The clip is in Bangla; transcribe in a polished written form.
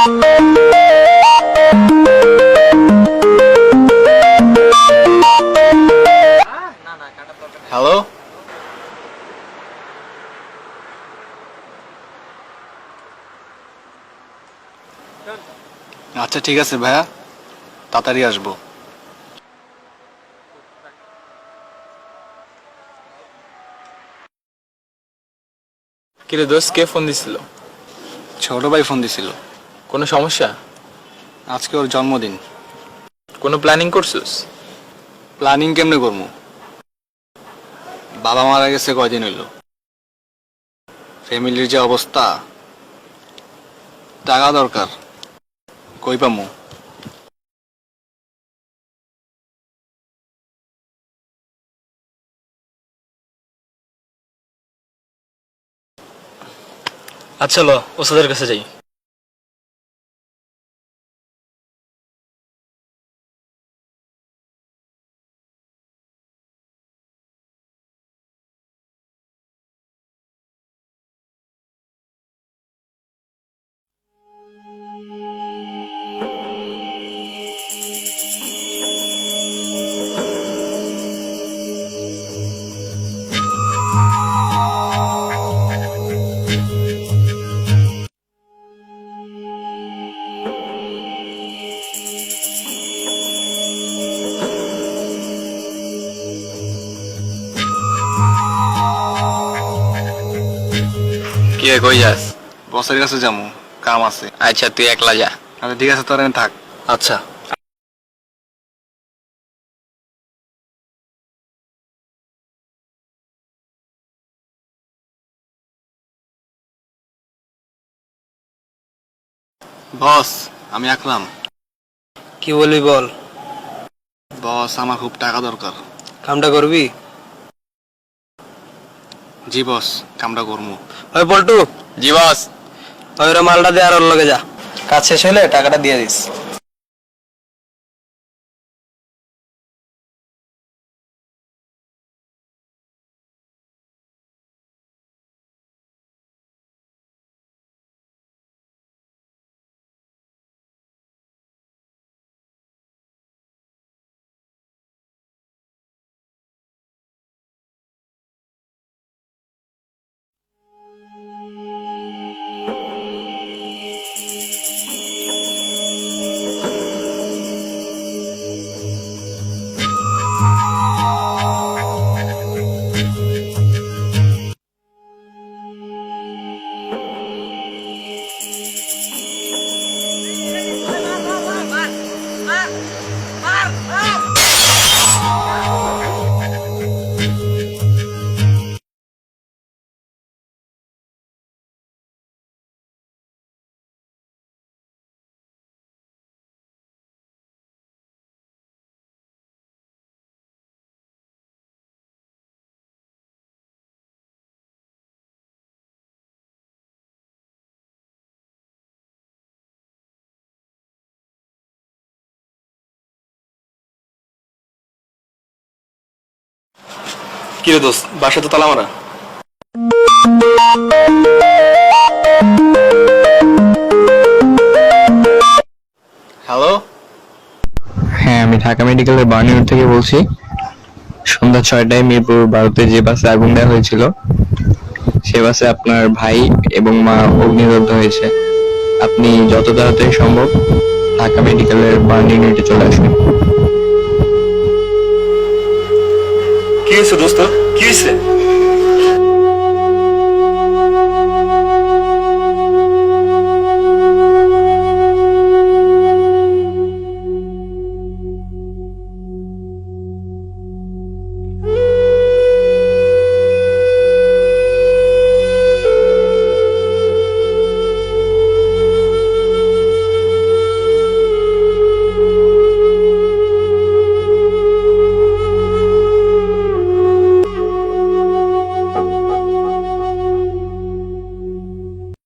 হ্যালো, আচ্ছা ঠিক আছে ভাইয়া, তাড়াতাড়ি আসবো। কিরে দোস্ত, কে ফোন দিছিল? ছোট ভাই ফোন দিছিল। কোনো সমস্যা? আজকে ওর জন্মদিন। কোনো প্ল্যানিং করছিস? প্ল্যানিং কেমনে করবো? বাবা মারা গেছে কয়দিন হইল, ফ্যামিলির যে অবস্থা, টাকা দরকার, কই পামু? আচ্ছা ল, ওস্তাদের কাছে যাই। কি রে, কই যাস? বসের কাছে যাবো, কাম আছে। আচ্ছা তুই একলা যা। আচ্ছা ঠিক আছে, তোর এখানে থাক। আচ্ছা। বস, আমি আকরাম। কি বলবি বল। বস, আমার খুব টাকা দরকার। কামটা করবি? জি বস, কামটা করবো। ওই পল্টু, জি বস। ওই ওরা মালটা দিয়ে আর ওর লগে যা, কাজ শেষ হলে টাকাটা দিয়ে দিস। কি রে দোস্ত, বাসা তো তালা মারা। হ্যালো, হ্যাঁ, আমি ঢাকা মেডিকেলের বার্নিয়ার থেকে বলছি। সন্ধ্যা 6টায় মিরপুর 12তে যে বাসে আগুন দেওয়া হয়েছিল, সে বাসে আপনার ভাই এবং মা অগ্নিদগ্ধ হয়েছে। আপনি যত তাড়াতাড়ি সম্ভব ঢাকা মেডিকেলের বার্ন ইউনিটে চলে আসুন। কি হয়েছে দোস্ত, কি হয়েছে?